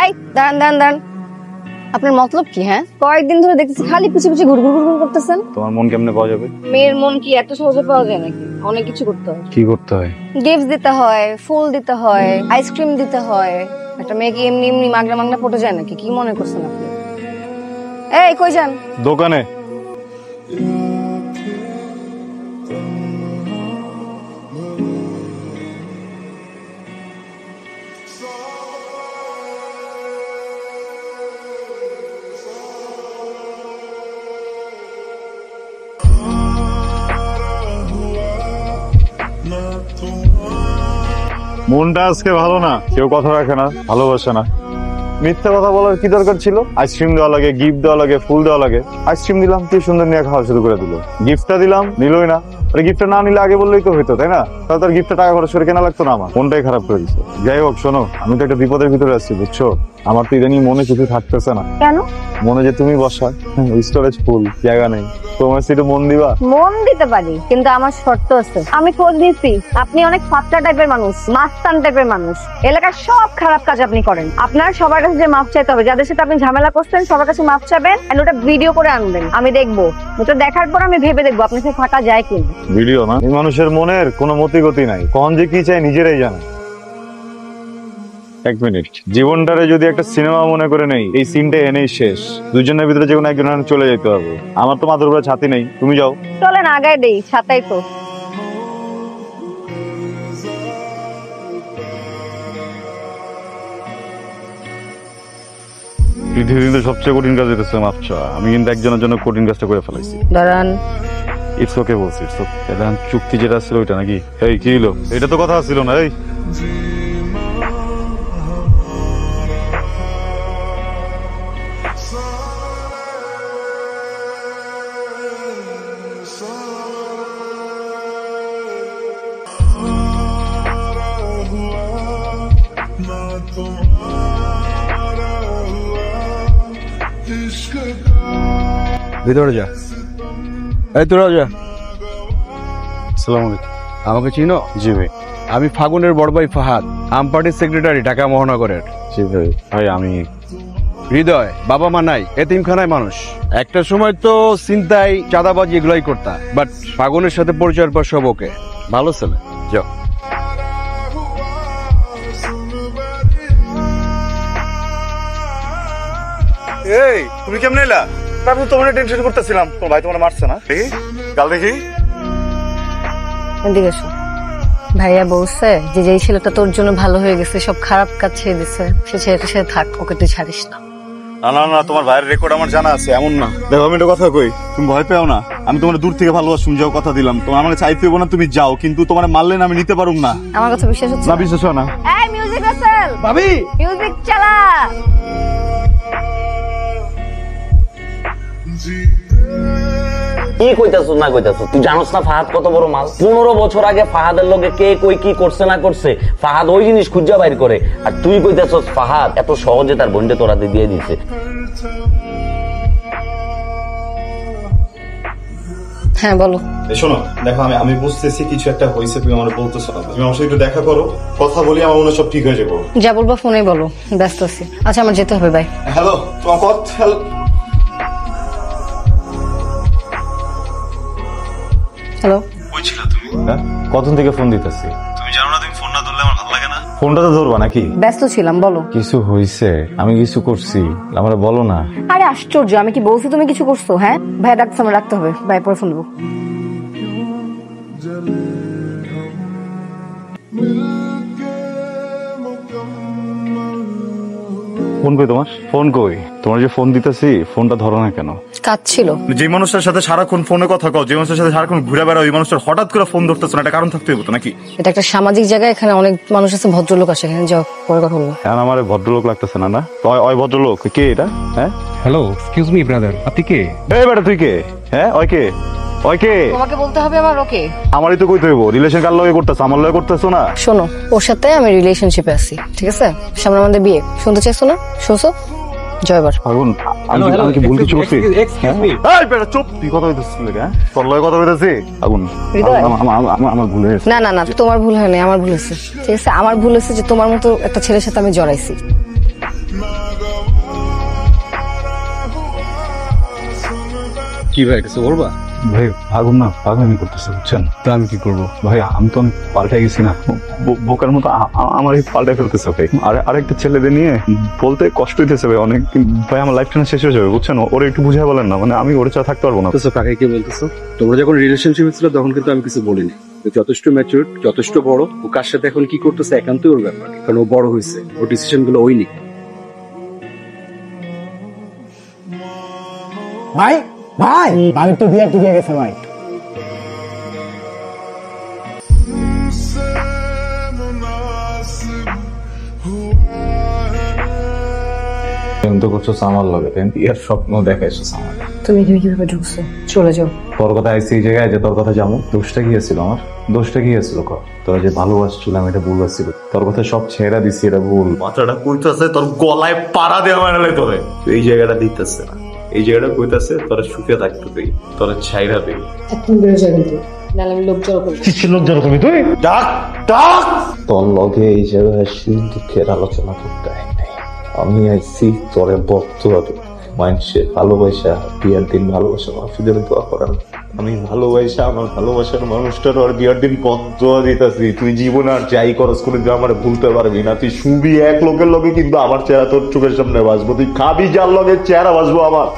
এই দাঁড়ান দাঁড়ান দাঁড়ান, আপনার মতলব কি? হ্যাঁ, কয়েকদিন ধরে দেখতেছি খালি পিছে পিছে ঘুরঘুর ঘুরঘুর করতেছেন। তোমার মন কেমনে পাওয়া যাবে? মেয়ের মন কি এত সহজে পাওয়া যায় নাকি? অনেক কিছু করতে হয়। কি করতে হয়? গিফট দিতে হয়, ফুল দিতে হয়, আইসক্রিম দিতে হয়। একটা মেয়েকে এমনি এমনি মাগনা মাগনা পটে যায় নাকি? কি মনে করছেন আপনি? এই কই যান? দোকানে। মনটা আজকে ভালো না, কেউ কথা রাখে না, ভালোবাসে না। মিথ্যা কথা বলার কি দরকার ছিল? আইসক্রিম দেওয়া লাগে, গিফট দেওয়া লাগে, ফুল দেওয়া লাগে। আইসক্রিম দিলাম, কি সুন্দর নিয়ে খাওয়া শুরু করে দিল। গিফটটা দিলাম, নিলই না। গিফটটা না নিলে আগে বললেই তো হইতো, তাই না? তাহলে তার গিফটটা টাকা খরচ করে কেনা লাগতো না। আমার মনটাই খারাপ করে দিচ্ছে। যাই হোক শোনো, আমি তো একটা বিপদের ভিতরে আসছি, বুঝছো? আমার তো ইদানিং মনে কিছু থাকতেছে না। কেন? মনে যে তুমি বসা, স্টোরেজ ফুল, জায়গা নেই। তোমার সিটে মন দিবা? মন দিতে পারি, কিন্তু আমার শর্ত আছে। আমি খোঁজ নিচ্ছি, আপনি অনেক ফাত্তা টাইপের মানুষ, মাস্তান টাইপের মানুষ। এলাকার সব খারাপ কাজ আপনি করেন। আপনার সবার কাছে যে মাফ চাইতে হবে, যাদের সাথে আপনি ঝামেলা করছেন সবার কাছে মাফ চাবেন, আর ওটা ভিডিও করে আনবেন। আমি দেখবো, ওটা দেখার পর আমি ভেবে দেখবো আপনার সাথে থাকা যায় কিনা। ভিডিও না, এই মানুষের মনের কোনো মতি গতি নাই, কখন যে কি চাই নিজেরাই জানে। এক মিনিট, জীবনটারে যদি একটা সিনেমা মনে করে নেই, এই সিনটা এনেই শেষ। দুজনের ভিতরে যে কোনো একজন চলে যেতে হবে। আমার তো মাথার উপরে ছাতি নেই, তুমি যাও। চলেন আগায় দেই, ছাতাই তো। পৃথিবীতে সবচেয়ে কঠিন কাজ হইতেছে মাপ চাওয়া। আমি কিন্তু একজনের জন্য কঠিন কাজটা করে ফেলাইছি। দাঁড়ান, ইটস ওকে বলছি, ইটস ওকে। এটা চুক্তি যেটা ছিল ওইটা নাকি? এই কি হলো? এটা তো কথা ছিল না। এই ভিতরে যা। এই তোরা যা। আসসালামু আলাইকুম। আমাকে চিনো? জি ভাই। আমি ফাগুনের বড় ভাই ফাহাদ, আম পার্টির সেক্রেটারি, ঢাকা মহানগরের। জি ভাই। ভাই আমি হৃদয়, বাবা মা নাই, এতিমখানায় মানুষ। একটা সময় তো চিন্তায় চাঁদাবাজি এগুলাই করতা, বাট ফাগুনের সাথে পরিচয়ের পর সব ওকে। ভালো ছেলে, যাও। এই তুমি কেমনে এলা? আমি তো তোমার টেনশন করতেছিলাম, তোমার ভাই তোমার মারছে না? দেখি কাল দেখি। এদিকে এসো। ভাইয়া বলছে যে যেই ছেলেটা তোর জন্য ভালো হয়ে গেছে, সব খারাপ কাজ ছেড়ে দিছে, সে ছেলেটার সাথে থাক, ওকে তুই ছাড়িস না। না না না, তোমার ভাইয়ের রেকর্ড আমার জানা আছে, এমন না। দেখো আমি একটা কথা কই, তুমি ভয় পেও না। আমি তোমার দূর থেকে ভালোবাসি, যাও কথা দিলাম। তোমার আমাকে চাইতে হইব না, তুমি যাও। কিন্তু তোমার মারলে না আমি নিতে পারুম না। আমার কথা বিশ্বাস হচ্ছে না? বিশ্বাস হয় না? এই মিউজিক রাসেল, ভাবি মিউজিক চালা। কি কইতাছ না কইতাছ? তুই জানোস না ফাহাদ কত বড় মাল? 15 বছর আগে ফাহাদের লগে কে কই কি করছে না করছে, ফাহাদ ওই জিনিস খুঁজা বাইর করে। আর তুই কইতাছস ফাহাদ এত সহজে তার বোনটা তোরাতে দিয়ে দিছে। হ্যাঁ বলো। শোনো দেখো, আমি বুঝতেছি কিছু একটা হয়েছে, তুমি আমার বলতেছো না। তুমি আমার সাথে একটু দেখা করো, কথা বলি, আমার মনে সব ঠিক হয়ে যাবো। যা বলবা ফোনে বলো, ব্যস্ত আছি। আচ্ছা আমার যেতে হবে, বাই। হ্যালো, তোমার কথা। হ্যালো, কই ছিলা তুমি? হ্যাঁ, কতক্ষণ থেকে ফোন দিতেছি। তুমি জানো না, তুমি ফোন না ধরলে আমার ভালো লাগে না। ফোনটা তো ধরবা নাকি? ব্যস্ত ছিলাম, বলো। কিছু হইছে? আমি কিছু করছি? আমার বলো না। আরে আশ্চর্য, আমি কি বলছি তুমি কিছু করছো? হ্যাঁ ভাই ডাকছে, আমার রাখতে হবে, বাই, পরে ফোন দেবো। ফোন কই তোমার? ফোন কই তোমার? যে ফোন দিতেছি, ফোনটা ধরো না কেন? কাজ ছিল। যে মানুষটার সাথে সারাক্ষণ ফোনে কথা কও, যে মানুষের সাথে সারাক্ষণ ঘুরে বেড়াও, ওই মানুষটার হঠাৎ করে ফোন ধরতেছ না, এটা কারণ থাকতে হতো নাকি? এটা একটা সামাজিক জায়গা, এখানে অনেক মানুষ আছে, ভদ্রলোক আছে, এখানে যাও, পরে কথা বলবো। এখন আমার ভদ্রলোক লাগতেছে না। না ওই ভদ্রলোক কে এটা? হ্যাঁ হ্যালো, এক্সকিউজ মি ব্রাদার, আপনি কে? এই বেটা তুই কে? হ্যাঁ ওই কে? ওই কে? তোমাকে বলতে হবে আমার ওকে। আমারই তো কইতে হইব। রিলেশন কার লগে করতেছ? আমার লগে করতেছো না? শোনো, ওর সাথে আমি রিলেশনশিপে আছি, ঠিক আছে? সামনে আমাদের বিয়ে, শুনতে চাইছো না? শুনছো? জয়বার। আগুন, আমি কি ভুল কিছু করছি? Excuse me. এই বেটা চুপ, তুই কথা কইতেছিস নাকি? হ্যাঁ তোর লগে কথা কইতেছি। আগুন, আমার ভুল হয়েছে। না না না, তোমার ভুল হয়নি, আমার ভুল হয়েছে, ঠিক আছে? আমার ভুল হয়েছে যে তোমার মতো একটা ছেলের সাথে আমি জড়াইছি। কি ভাই কিছু বলবা? ভাই ভাগুন না, পাগলামি করতেছে বুঝছেন। তা আমি কি করবো? ভাই আমি তো অনেক পাল্টে গেছি না, বোকার মতো আমারই পাল্টে ফেলতেছে ভাই। আরেকটা ছেলেদের নিয়ে বলতে কষ্ট হইতেছে ভাই অনেক। ভাই আমার লাইফটা না শেষ হয়ে যাবে বুঝছেন, ওরা একটু বুঝাই বলেন না, মানে আমি ওরা ছাড়া থাকতে পারবো না। কাকে কি বলতেছো? তোমরা যখন রিলেশনশিপে ছিল তখন কিন্তু আমি কিছু বলিনি। ও যথেষ্ট ম্যাচিউর, যথেষ্ট বড়। ও কার সাথে এখন কি করতেছে একান্তই ওর ব্যাপার, কারণ ও বড় হয়েছে, ওর ডিসিশন গুলো ওই নিক। ভাই ভাই বাড়ির তো বিয়ে ঠিক হয়ে গেছে ভাই। প্রেম তো করছো আমার লগে, বিয়ের স্বপ্ন দেখাইছো আমার। তুমি কিভাবে ঢুকছো? চলে যাও। তোর কথা আইসি এই জায়গায় যে তোর কথা যাবো, দোষটা কি ছিল আমার? দোষটা কি ছিল? তোরা যে ভালোবাসছিলাম এটা ভুল আসছিল, তোর কথা সব ছেড়া দিছি এটা ভুল। মাথাটা কইতাছে তোর গলায় পাড়া দেওয়া মারালে তোরে, এই জায়গাটা দিতেছে না, এই জায়গাটা কইতাছে তোরা সুখে থাকতে দেই, তোরা ছাইরা দেই। এখন বেরো যাবেন তো, নাহলে আমি লোক জড়ো করবো। লোক যারা তুমি তুই ডাক ডাক তোর লগে এই জায়গায় সুখ দুঃখের আলোচনা করতে হয় নাই। আমি আইসি তোরে বক্তব্য মানুষে ভালোবাসা বিয়ার দিন ভালোবাসা মানুষদের দোয়া করেন। আমি ভালোবাসা আমার ভালোবাসার মানুষটার আর বিয়ার দিন বক্তব্য দিতেছি। তুই জীবন আর যাই করস করে তুই আমার ভুলতে পারবি না। তুই শুবি এক লোকের লগে কিন্তু আমার চেহারা তোর চোখের সামনে বাসবো, তুই খাবি যার লগে চেহারা বাসবো আমার।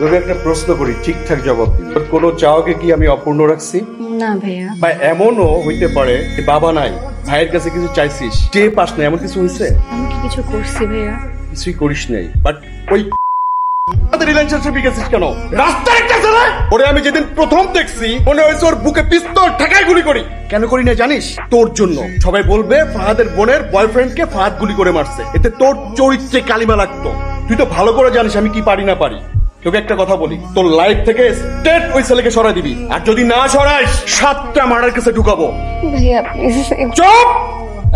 তোকে একটা প্রশ্ন করি, ঠিকঠাক জবাব দিবি। তোর কোনো চাওয়াকে কি আমি অপূর্ণ রাখছি? না ভাইয়া। বা এমনও হইতে পারে যে বাবা নাই, ভাইয়ের কাছে কিছু চাইছিস, কে পাস না, এমন কিছু হয়েছে? আমি কি কিছু করছি ভাইয়া? কিছুই করিস নাই, বাট ওই রিলেশনশিপে গেছিস কেন? রাস্তার একটা ছেলে ওরে আমি যেদিন প্রথম দেখছি মনে হয়েছে ওর বুকে পিস্তল ঠেকায় গুলি করি। কেন করি না জানিস? তোর জন্য। সবাই বলবে ফাহাদের বোনের বয়ফ্রেন্ডকে ফাহাদ গুলি করে মারছে, এতে তোর চরিত্রে কালিমা লাগতো। তুই তো ভালো করে জানিস আমি কি পারি না পারি। তোকে একটা কথা বলি, তোর লাইফ থেকে স্ট্রেট ওই ছেলেকে সরাই দিবি, আর যদি না সরাইস 7টা মার্ডার কেসে ঢুকাবো। ভাইয়া প্লিজ। চুপ!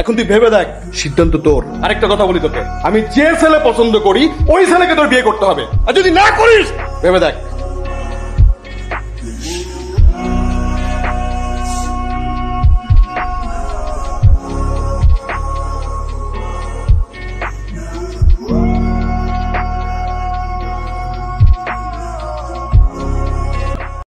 এখন তুই ভেবে দেখ, সিদ্ধান্ত তোর। আরেকটা কথা বলি তোকে, আমি যে ছেলে পছন্দ করি ওই ছেলেকে তোর বিয়ে করতে হবে, আর যদি না করিস ভেবে দেখ